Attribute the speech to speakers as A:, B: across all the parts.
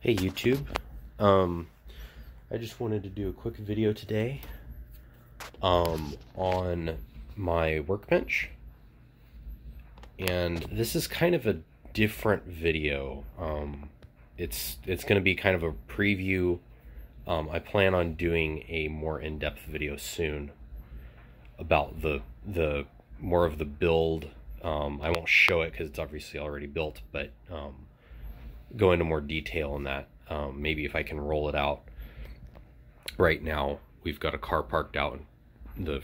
A: Hey YouTube, I just wanted to do a quick video today on my workbench, and this is kind of a different video. It's going to be kind of a preview. I plan on doing a more in-depth video soon about the more of the build. I won't show it because it's obviously already built, but go into more detail on that. Maybe if I can roll it out. Right now we've got a car parked out in the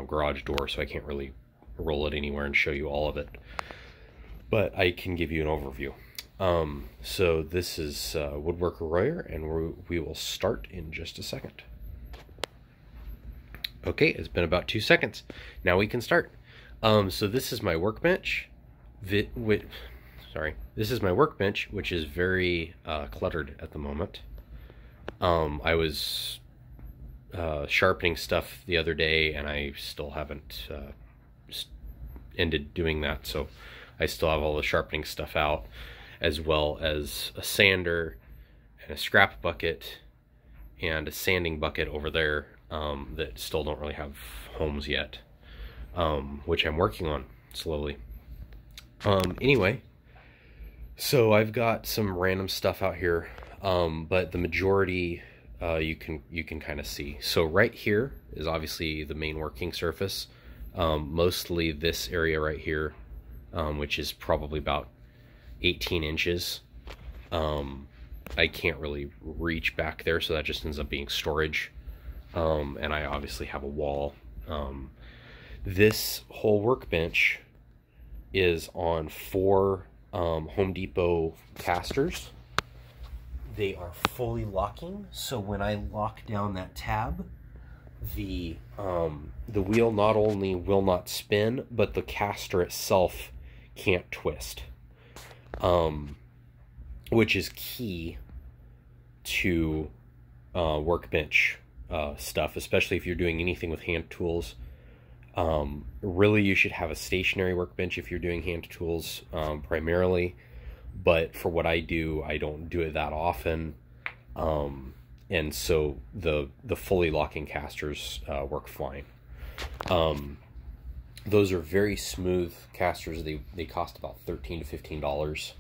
A: garage door, so I can't really roll it anywhere and show you all of it, but I can give you an overview. So this is Woodworker Royer, and we will start in just a second. Okay, it's been about 2 seconds. Now we can start. So this is my workbench. This is my workbench, which is very cluttered at the moment. I was sharpening stuff the other day, and I still haven't ended doing that, so I still have all the sharpening stuff out, as well as a sander and a scrap bucket and a sanding bucket over there that still don't really have homes yet, which I'm working on slowly. Anyway, so I've got some random stuff out here, but the majority you can kind of see. So right here is obviously the main working surface, mostly this area right here, which is probably about 18 inches. I can't really reach back there, so that just ends up being storage. And I obviously have a wall. This whole workbench is on 4 Home Depot casters. They are fully locking, so when I lock down that tab, the wheel not only will not spin, but the caster itself can't twist, which is key to workbench stuff, especially if you're doing anything with hand tools. Really, you should have a stationary workbench if you're doing hand tools primarily, but for what I do, I don't do it that often, and so the fully locking casters work fine. Those are very smooth casters. They cost about $13 to $15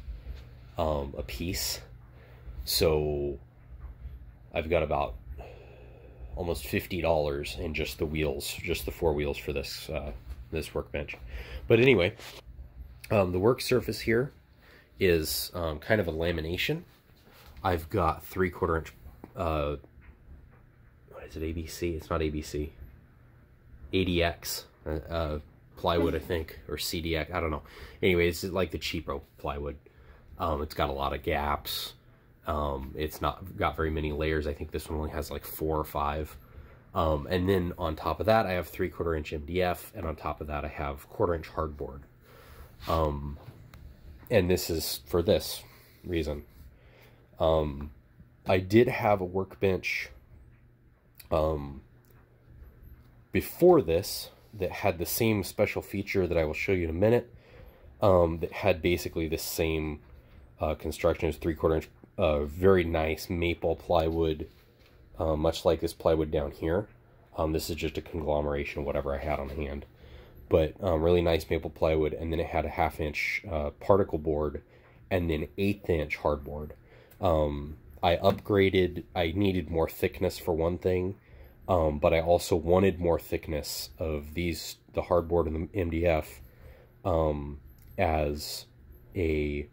A: a piece, so I've got about almost $50 in just the wheels, just the 4 wheels for this this workbench. But anyway, the work surface here is kind of a lamination. I've got 3/4 inch, what is it, ABC? It's not ABC. ADX plywood, I think, or CDX, I don't know. Anyway, it's like the cheapo plywood. It's got a lot of gaps. It's not got very many layers. I think this one only has like 4 or 5. And then on top of that, I have 3/4 inch MDF, and on top of that, I have 1/4 inch hardboard. And this is for this reason. I did have a workbench before this that had the same special feature that I will show you in a minute, that had basically the same construction as 3/4 inch. Very nice maple plywood, much like this plywood down here. This is just a conglomeration of whatever I had on hand, but really nice maple plywood. And then it had a 1/2 inch particle board, and then 1/8 inch hardboard. I upgraded. I needed more thickness for one thing, but I also wanted more thickness of the hardboard and the MDF as a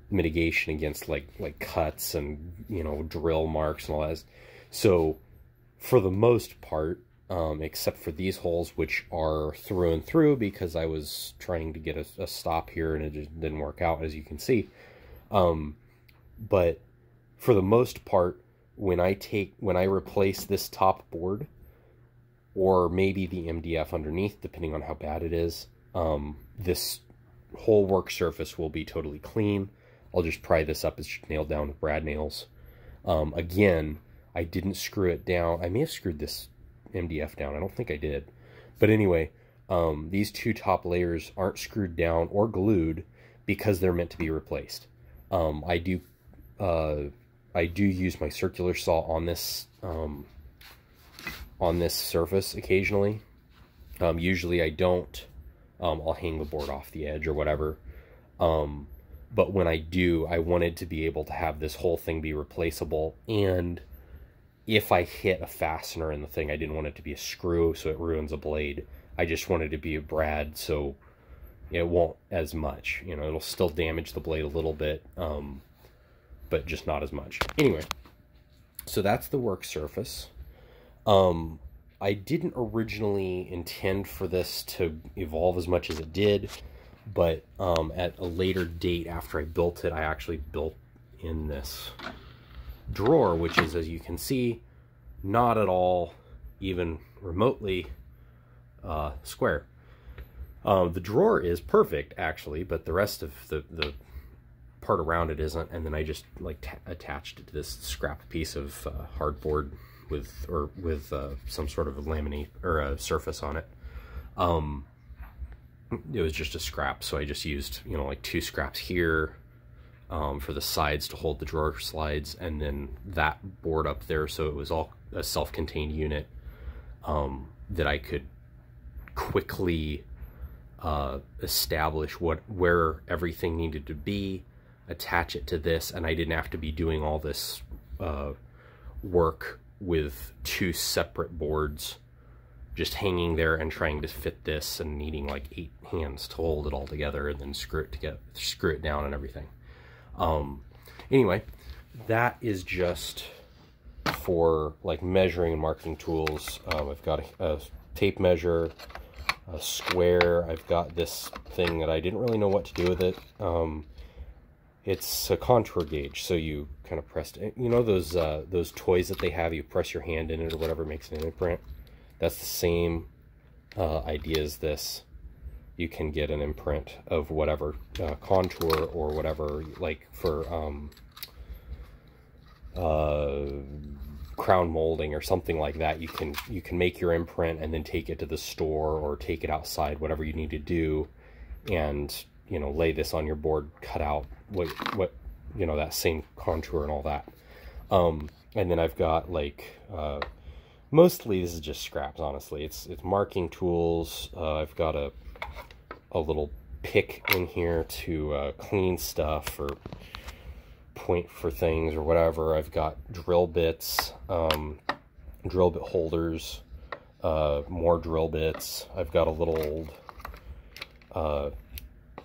A: mitigation against like cuts and, you know, drill marks and all that. So for the most part, except for these holes, which are through and through, because I was trying to get a stop here and it just didn't work out, as you can see. But for the most part, when I replace this top board, or maybe the MDF underneath, depending on how bad it is, this whole work surface will be totally clean. I'll just pry this up. It's nailed down with brad nails. Again, I didn't screw it down. I may have screwed this MDF down. I don't think I did. But anyway, these 2 top layers aren't screwed down or glued because they're meant to be replaced. I do I do use my circular saw on this surface occasionally. Usually I don't. I'll hang the board off the edge or whatever. But when I do, I wanted to be able to have this whole thing be replaceable. And if I hit a fastener in the thing, I didn't want it to be a screw so it ruins a blade. I just wanted it to be a brad so it won't as much. You know, it'll still damage the blade a little bit, but just not as much. Anyway, so that's the work surface. I didn't originally intend for this to evolve as much as it did, but at a later date after I built it, I actually built in this drawer, which is, as you can see, not at all even remotely square. The drawer is perfect, actually, but the rest of the part around it isn't, and then I just like attached it to this scrap piece of hardboard with some sort of a laminate or a surface on it. It was just a scrap, so I just used, you know, like 2 scraps here for the sides to hold the drawer slides, and then that board up there, so it was all a self-contained unit that I could quickly establish where everything needed to be, attach it to this, and I didn't have to be doing all this work with 2 separate boards just hanging there and trying to fit this and needing like 8 hands to hold it all together and then screw it down and everything. Anyway, that is just for like measuring and marking tools. I've got a tape measure, a square. I've got this thing that I didn't really know what to do with it. It's a contour gauge, so you kind of press it. You know those toys that they have, you press your hand in it or whatever makes an imprint? That's the same idea as this. You can get an imprint of whatever contour or whatever, like for crown molding or something like that. You can make your imprint and then take it to the store or take it outside, whatever you need to do, and you know, lay this on your board, cut out what you know, that same contour and all that. And then I've got like mostly this is just scraps, honestly. It's marking tools. I've got a little pick in here to clean stuff or point for things or whatever. I've got drill bits, drill bit holders, more drill bits. I've got a little old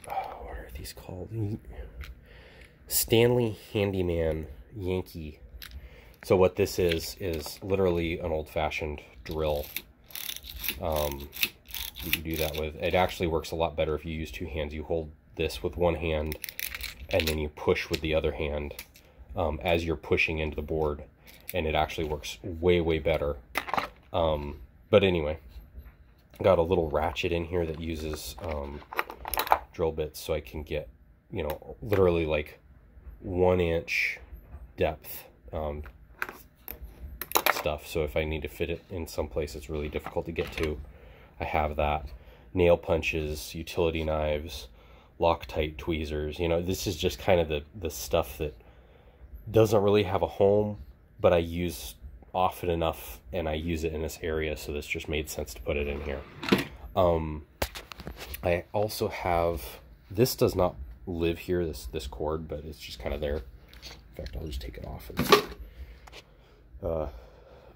A: what are these called? Stanley Handyman Yankee. So what this is literally an old-fashioned drill that you do that with. It actually works a lot better if you use 2 hands. You hold this with 1 hand and then you push with the other hand as you're pushing into the board, and it actually works way better. But anyway, got a little ratchet in here that uses drill bits, so I can get, you know, literally like 1-inch depth stuff. So if I need to fit it in some place it's really difficult to get to, I have that. Nail punches, utility knives, Loctite tweezers. You know, this is just kind of the stuff that doesn't really have a home, but I use often enough and I use it in this area, so this just made sense to put it in here. I also have, this does not live here, this cord, but it's just kind of there. In fact, I'll just take it off.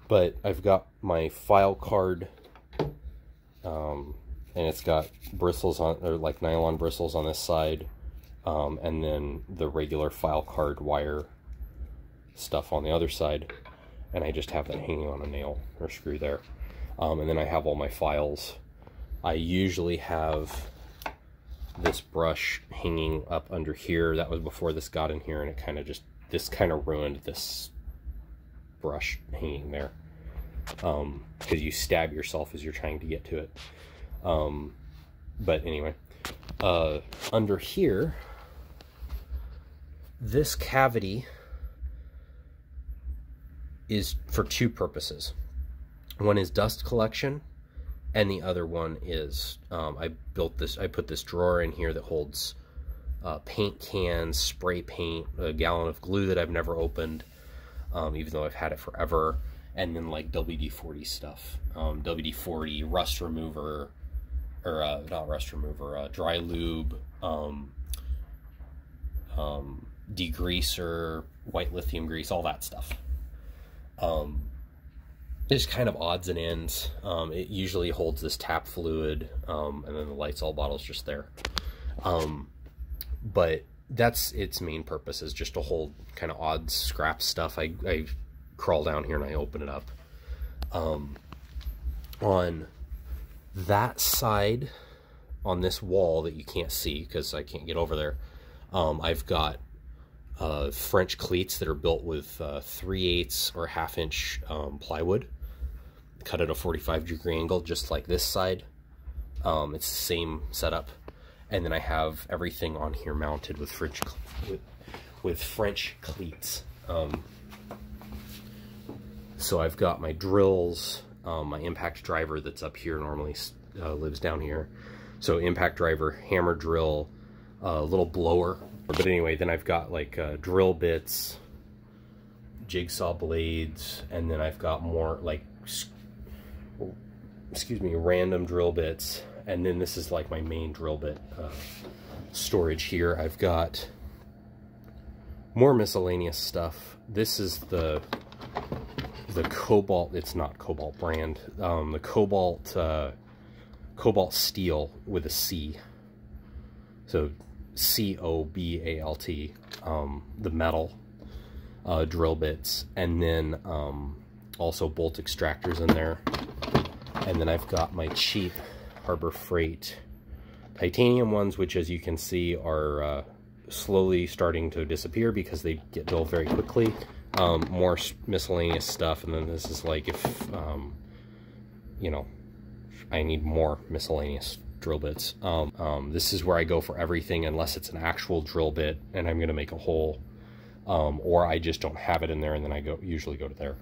A: But I've got my file card, and it's got bristles on, or like nylon bristles on this side, and then the regular file card wire stuff on the other side, and I just have that hanging on a nail or screw there. And then I have all my files. I usually have this brush hanging up under here. That was before this got in here, and it kind of just, this kind of ruined this brush hanging there, because you stab yourself as you're trying to get to it. But anyway, under here, this cavity is for 2 purposes. One is dust collection, and the other one is I put this drawer in here that holds paint cans, spray paint, a gallon of glue that I've never opened, even though I've had it forever, and then like WD-40 stuff, WD-40, rust remover, or not rust remover, dry lube, degreaser, white lithium grease, all that stuff. Just kind of odds and ends. It usually holds this tap fluid, and then the Lysol bottle's just there. But that's its main purpose, is just to hold kind of odd scrap stuff. I crawl down here and I open it up. On that side, on this wall that you can't see because I can't get over there, I've got French cleats that are built with 3/8 or 1/2 inch plywood, cut at a 45-degree angle, just like this side. It's the same setup. And then I have everything on here mounted with French cleats. So I've got my drills, my impact driver that's up here normally lives down here. So impact driver, hammer drill, little blower. But anyway, then I've got like drill bits, jigsaw blades, and then I've got more like, random drill bits. And then this is like my main drill bit storage here. I've got more miscellaneous stuff. This is the Cobalt, it's not Cobalt brand, the Cobalt steel with a C. So C-O-B-A-L-T, the metal drill bits, and then also bolt extractors in there. And then I've got my cheap Harbor Freight titanium ones, which, as you can see, are slowly starting to disappear because they get dull very quickly. More miscellaneous stuff, and then this is like if you know, I need more miscellaneous drill bits. This is where I go for everything unless it's an actual drill bit and I'm gonna make a hole, or I just don't have it in there, and then I usually go to there.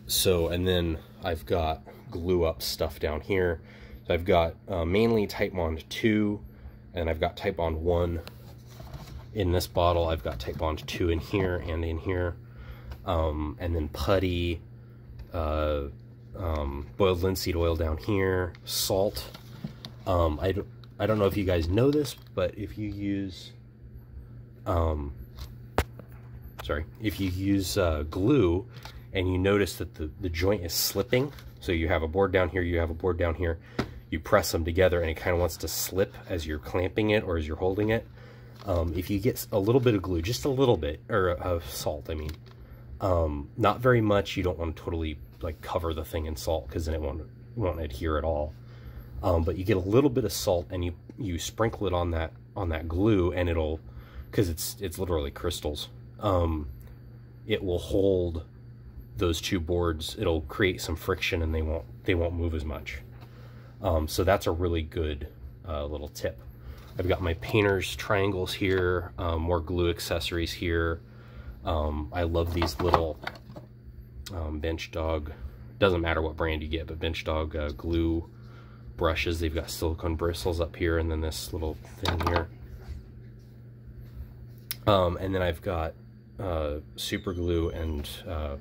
A: So, and then I've got glue up stuff down here. So I've got mainly Titebond 2, and I've got Titebond 1 in this bottle. I've got Titebond 2 in here and in here, and then putty, boiled linseed oil down here, salt. I don't know if you guys know this, but if you use glue and you notice that the joint is slipping, so you have a board down here, you have a board down here, you press them together and it kind of wants to slip as you're clamping it or as you're holding it. If you get a little bit of glue, just a little bit, or salt, I mean, not very much. You don't want to totally like cover the thing in salt because then it won't adhere at all. But you get a little bit of salt and you sprinkle it on that glue, and it'll, because it's literally crystals, it will hold those two boards. It'll create some friction and they won't move as much. So that's a really good little tip. I've got my painter's triangles here, more glue accessories here. I love these little Bench Dog, doesn't matter what brand you get, but Bench Dog glue brushes. They've got silicone bristles up here, and then this little thing here. And then I've got super glue and a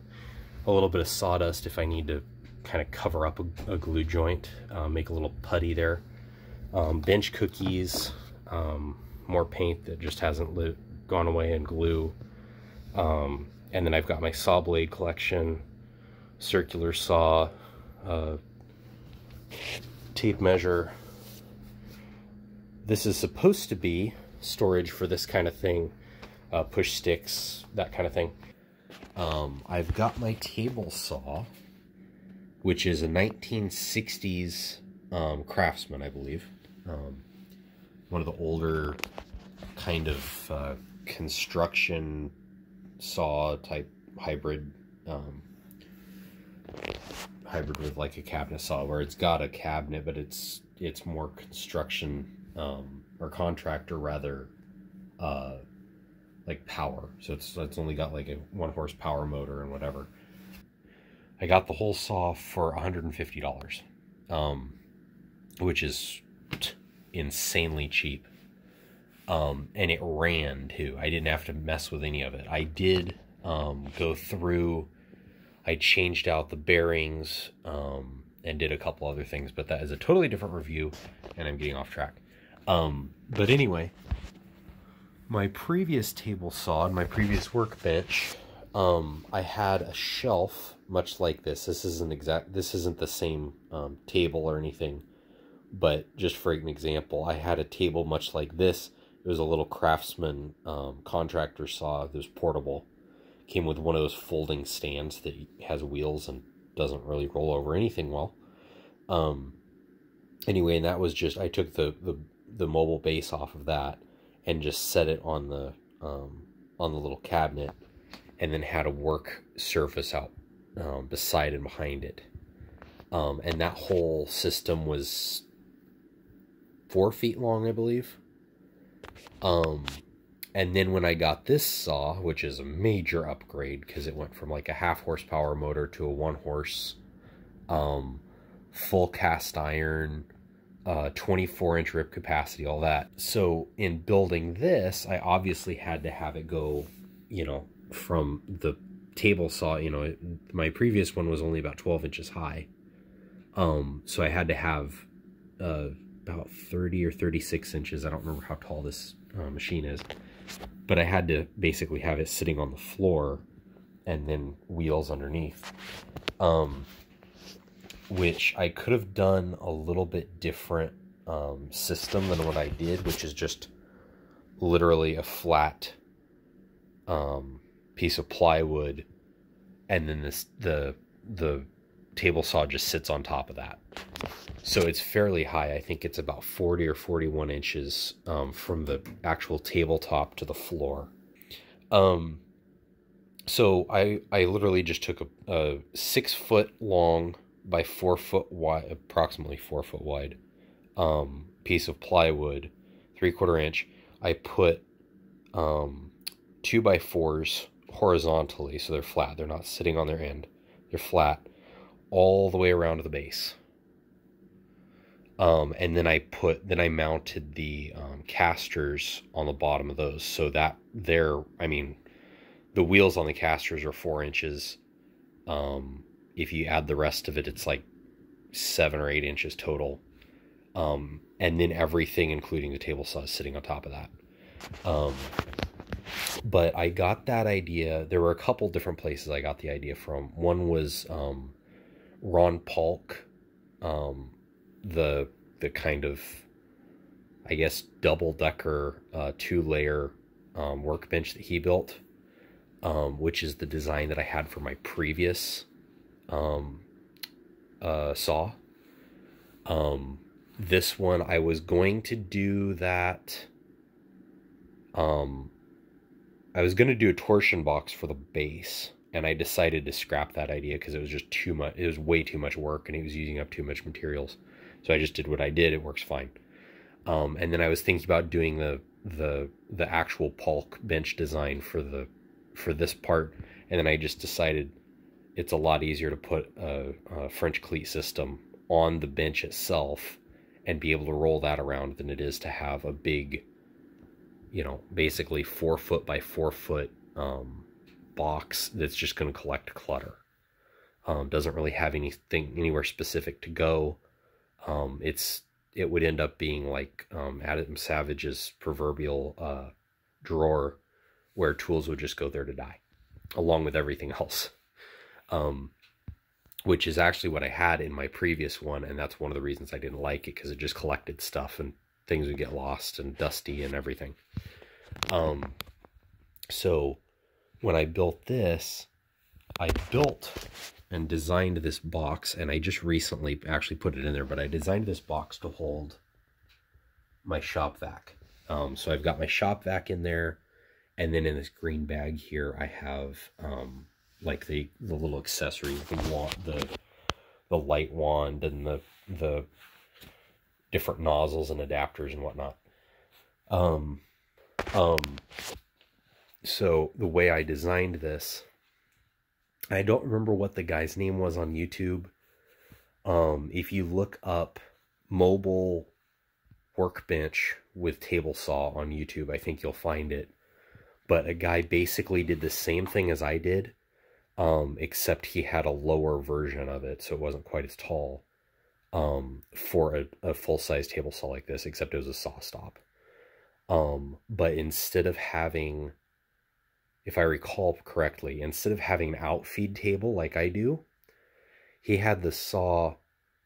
A: little bit of sawdust if I need to kind of cover up a glue joint, make a little putty there. Bench cookies, more paint that just hasn't gone away, and glue. And then I've got my saw blade collection, circular saw, tape measure. This is supposed to be storage for this kind of thing, push sticks, that kind of thing. I've got my table saw, which is a 1960s Craftsman, I believe. One of the older kind of construction saw type hybrid, with like a cabinet saw, where it's got a cabinet, but it's more construction or contractor rather, like power. So it's only got like a 1 horsepower motor and whatever. I got the whole saw for $150, which is insanely cheap. And it ran too. I didn't have to mess with any of it. I did go through, I changed out the bearings and did a couple other things, but that is a totally different review, and I'm getting off track. But anyway, my previous table saw and my previous workbench, I had a shelf much like this. This isn't the same table or anything, but just for an example, I had a table much like this. It was a little Craftsman contractor saw. It was portable. Came with one of those folding stands that has wheels and doesn't really roll over anything well. Anyway, and that was just, I took the mobile base off of that and just set it on the little cabinet, and then had a work surface out beside and behind it. And that whole system was 4 feet long, I believe. And then when I got this saw, which is a major upgrade because it went from like a 1/2 horsepower motor to a 1 horse, full cast iron, 24-inch rip capacity, all that. So in building this, I obviously had to have it go, you know, from the table saw, you know, my previous one was only about 12 inches high. So I had to have about 30 or 36 inches. I don't remember how tall this machine is, but I had to basically have it sitting on the floor and then wheels underneath, which I could have done a little bit different system than what I did, which is just literally a flat piece of plywood, and then the table saw just sits on top of that. So it's fairly high. I think it's about 40 or 41 inches from the actual tabletop to the floor. So I literally just took a 6 foot long by 4 foot wide, approximately 4 foot wide piece of plywood, 3/4 inch. I put 2x4s horizontally, so they're flat. They're not sitting on their end. They're flat all the way around to the base. And then I mounted the casters on the bottom of those, so that I mean, the wheels on the casters are 4 inches. If you add the rest of it, it's like 7 or 8 inches total. And then everything, including the table saw, is sitting on top of that. But I got that idea. There were a couple different places I got the idea from. One was Ron Paulk, the kind of, I guess, double-decker 2-layer workbench that he built, which is the design that I had for my previous saw. This one, I was going to do that. I was going to do a torsion box for the base, and I decided to scrap that idea because it was just too much. It was way too much work, and it was using up too much materials. So I just did what I did. It works fine. And then I was thinking about doing the actual Paulk bench design for this part, and then I just decided it's a lot easier to put a French cleat system on the bench itself and be able to roll that around than it is to have a big, you know, basically 4 foot by 4 foot box that's just going to collect clutter. Doesn't really have anything anywhere specific to go. It would end up being like Adam Savage's proverbial drawer, where tools would just go there to die, along with everything else. Which is actually what I had in my previous one, and that's one of the reasons I didn't like it, because it just collected stuff and things would get lost and dusty and everything. So when I built this, I built and designed this box, and I just recently actually put it in there, but I designed this box to hold my shop vac. So I've got my shop vac in there, and then in this green bag here, I have like the little accessories, the light wand and the different nozzles and adapters and whatnot. So the way I designed this, I don't remember what the guy's name was on YouTube. If you look up mobile workbench with table saw on YouTube. I think you'll find it. But a guy basically did the same thing as I did, except he had a lower version of it, so it wasn't quite as tall, for a full-size table saw like this, except it was a saw stop. But instead of having, if I recall correctly, instead of having an outfeed table like I do, he had the saw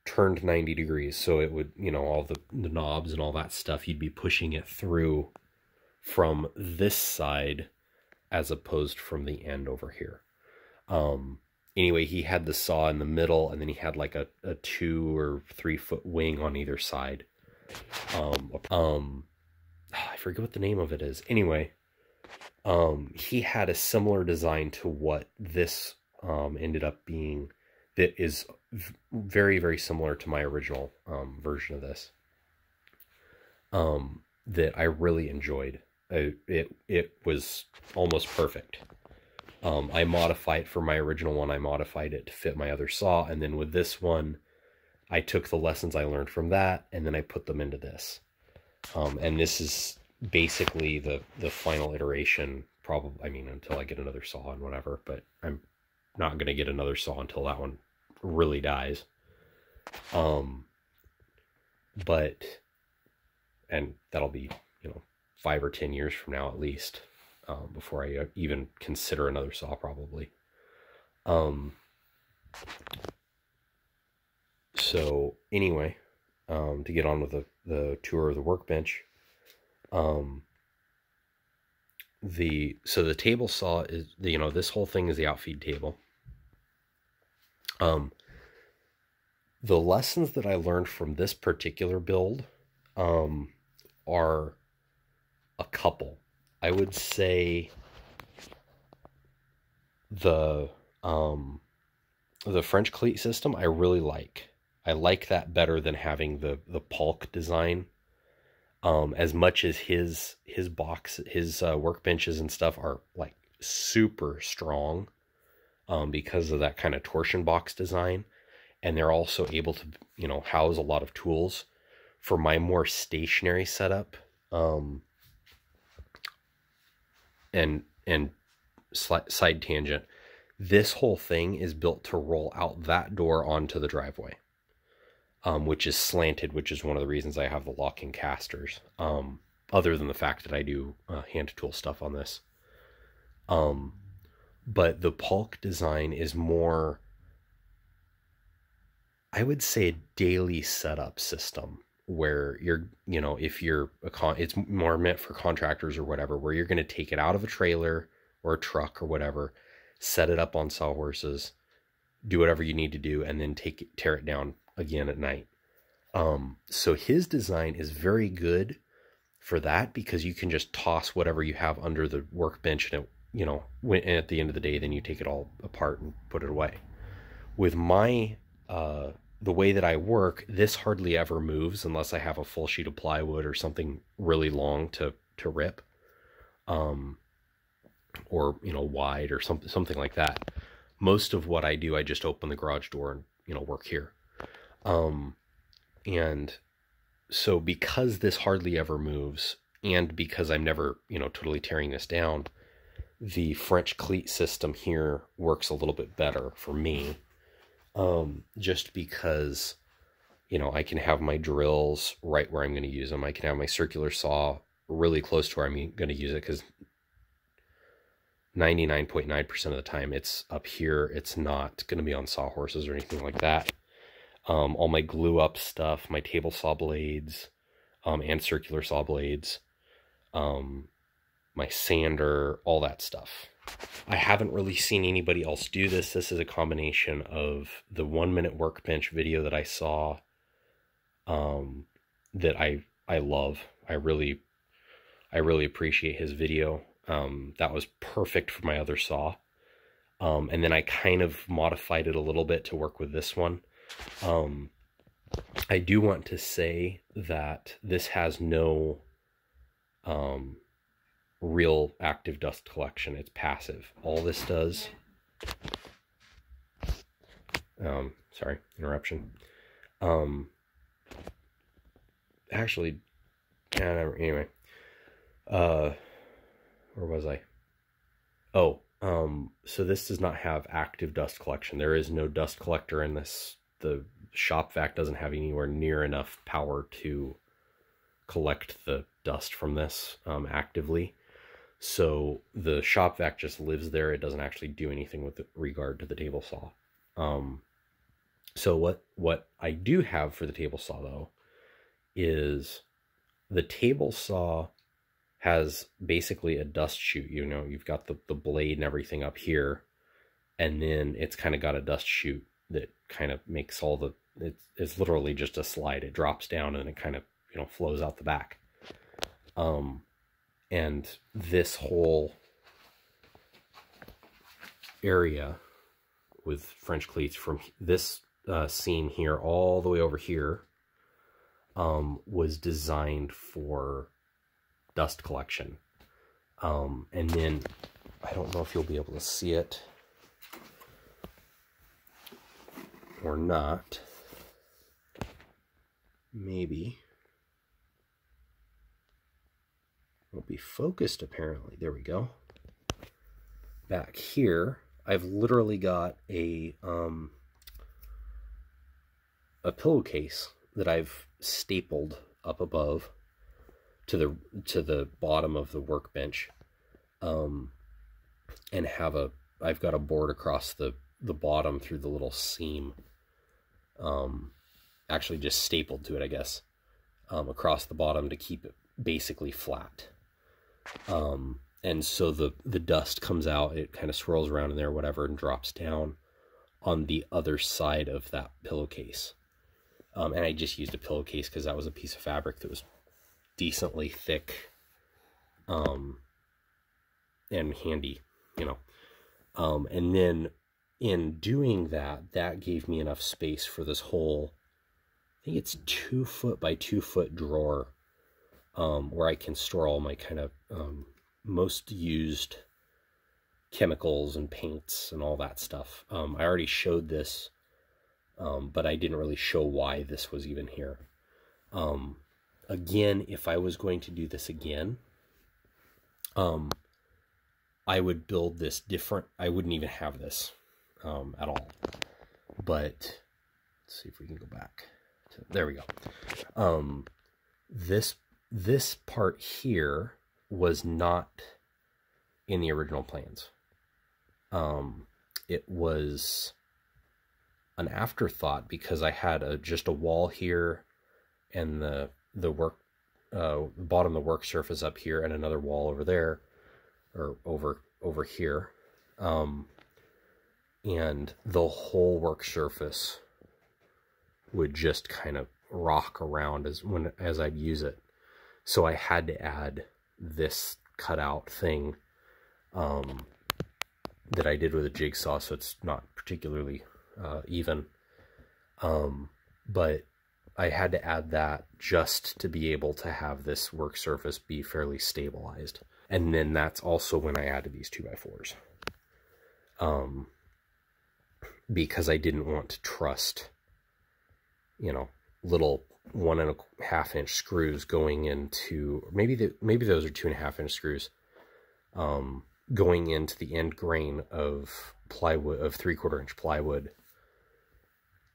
A: turned 90 degrees, so it would, you know, all the knobs and all that stuff, you'd be pushing it through from this side as opposed from the end over here. Anyway, he had the saw in the middle, and then he had like a 2 or 3 foot wing on either side. I forget what the name of it is. Anyway, he had a similar design to what this ended up being, that is very, very similar to my original version of this, that I really enjoyed. It was almost perfect. I modified it for my original one. I modified it to fit my other saw, and then with this one, I took the lessons I learned from that, and then I put them into this. And this is basically the final iteration, probably, I mean, until I get another saw and whatever, but I'm not going to get another saw until that one really dies. But, and that'll be, you know, 5 or 10 years from now at least, before I even consider another saw, probably. So anyway, to get on with the tour of the workbench, so the table saw is, you know, this whole thing is the outfeed table. The lessons that I learned from this particular build are a couple. I would say the French cleat system I really like. I like that better than having the Paulk design. As much as his workbenches and stuff are like super strong, because of that kind of torsion box design, and they're also able to, you know, house a lot of tools. For my more stationary setup, and side tangent, this whole thing is built to roll out that door onto the driveway, which is slanted, which is one of the reasons I have the locking casters, other than the fact that I do hand tool stuff on this. But the Paulk design is more, I would say, a daily setup system, where you're, you know, if you're it's more meant for contractors or whatever, where you're going to take it out of a trailer or a truck or whatever, set it up on sawhorses, do whatever you need to do, and then tear it down again at night. So his design is very good for that, because you can just toss whatever you have under the workbench, and it, you know, and at the end of the day, then you take it all apart and put it away. With my the way that I work, this hardly ever moves unless I have a full sheet of plywood or something really long to rip, or, you know, wide or something like that. Most of what I do, I just open the garage door and, you know, work here. And so because this hardly ever moves, and because I'm never, you know, totally tearing this down, the French cleat system here works a little bit better for me. Just because, you know, I can have my drills right where I'm going to use them. I can have my circular saw really close to where I'm going to use it, because 99.9% of the time it's up here. It's not going to be on sawhorses or anything like that. All my glue up stuff, my table saw blades, and circular saw blades, my sander, all that stuff. I haven't really seen anybody else do this. This is a combination of the 1-minute workbench video that I saw, that I love. I really appreciate his video. That was perfect for my other saw. And then I kind of modified it a little bit to work with this one. I do want to say that this has no real active dust collection. It's passive. All this does, sorry, interruption. Actually, Anyway, where was I? Oh, so this does not have active dust collection. There is no dust collector in this. The shop vac doesn't have anywhere near enough power to collect the dust from this actively. So the shop vac just lives there. It doesn't actually do anything with regard to the table saw. So what I do have for the table saw though is the table saw has basically a dust chute. You know, you've got the blade and everything up here, and then it's kind of got a dust chute that kind of makes all the, it's literally just a slide. It drops down and it kind of, you know, flows out the back. And this whole area with French cleats from this seam here all the way over here was designed for dust collection. And then I don't know if you'll be able to see it or not. Maybe. It'll be focused apparently. There we go. Back here, I've literally got a pillowcase that I've stapled up above to the bottom of the workbench, and I've got a board across the bottom through the little seam, actually just stapled to it, I guess, across the bottom to keep it basically flat. And so the dust comes out, it kind of swirls around in there, whatever, and drops down on the other side of that pillowcase. And I just used a pillowcase because that was a piece of fabric that was decently thick, and handy, you know. And then in doing that, that gave me enough space for this whole, I think it's 2 foot by 2 foot drawer, where I can store all my kind of most used chemicals and paints and all that stuff. I already showed this, but I didn't really show why this was even here. Again, if I was going to do this again, I would build this different. I wouldn't even have this at all. But let's see if we can go back. There we go. This part here was not in the original plans. It was an afterthought because I had just a wall here, and the bottom of the work surface up here, and another wall over there, or over here, and the whole work surface would just kind of rock around as I'd use it. So I had to add this cutout thing that I did with a jigsaw, so it's not particularly even. But I had to add that just to be able to have this work surface be fairly stabilized. And then that's also when I added these 2x4s. Because I didn't want to trust, you know, little 1.5 inch screws going into, maybe those are 2.5 inch screws, going into the end grain of plywood, of 3/4 inch plywood,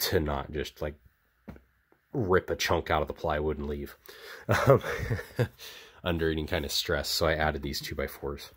A: to not just like rip a chunk out of the plywood and leave under any kind of stress. So I added these 2x4s.